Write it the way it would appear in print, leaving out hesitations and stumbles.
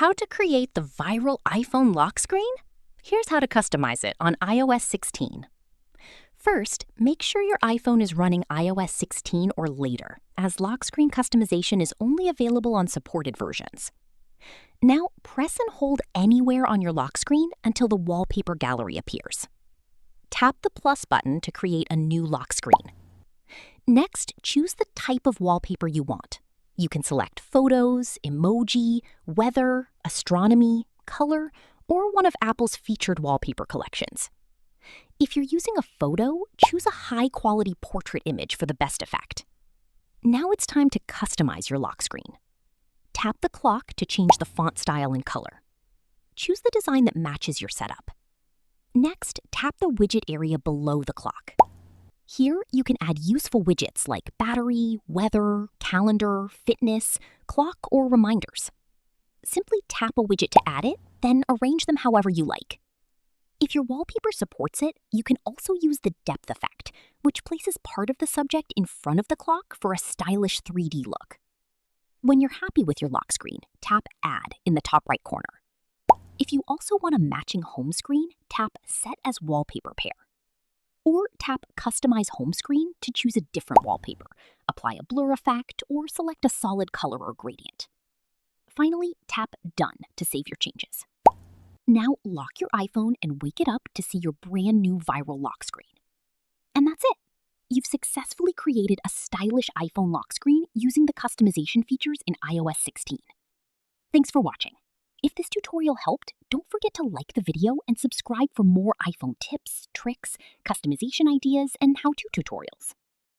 How to create the viral iPhone lock screen? Here's how to customize it on iOS 16. First, make sure your iPhone is running iOS 16 or later, as lock screen customization is only available on supported versions. Now, press and hold anywhere on your lock screen until the wallpaper gallery appears. Tap the plus button to create a new lock screen. Next, choose the type of wallpaper you want. You can select photos, emoji, weather, astronomy, color, or one of Apple's featured wallpaper collections. If you're using a photo, choose a high-quality portrait image for the best effect. Now it's time to customize your lock screen. Tap the clock to change the font style and color. Choose the design that matches your setup. Next, tap the widget area below the clock. Here, you can add useful widgets like battery, weather, calendar, fitness, clock, or reminders. Simply tap a widget to add it, then arrange them however you like. If your wallpaper supports it, you can also use the depth effect, which places part of the subject in front of the clock for a stylish 3D look. When you're happy with your lock screen, tap Add in the top right corner. If you also want a matching home screen, tap Set as Wallpaper Pair. Or tap Customize Home Screen to choose a different wallpaper, apply a blur effect, or select a solid color or gradient. Finally, tap Done to save your changes. Now lock your iPhone and wake it up to see your brand new viral lock screen. And that's it! You've successfully created a stylish iPhone lock screen using the customization features in iOS 16. Thanks for watching. If this tutorial helped, don't forget to like the video and subscribe for more iPhone tips, tricks, customization ideas, and how-to tutorials.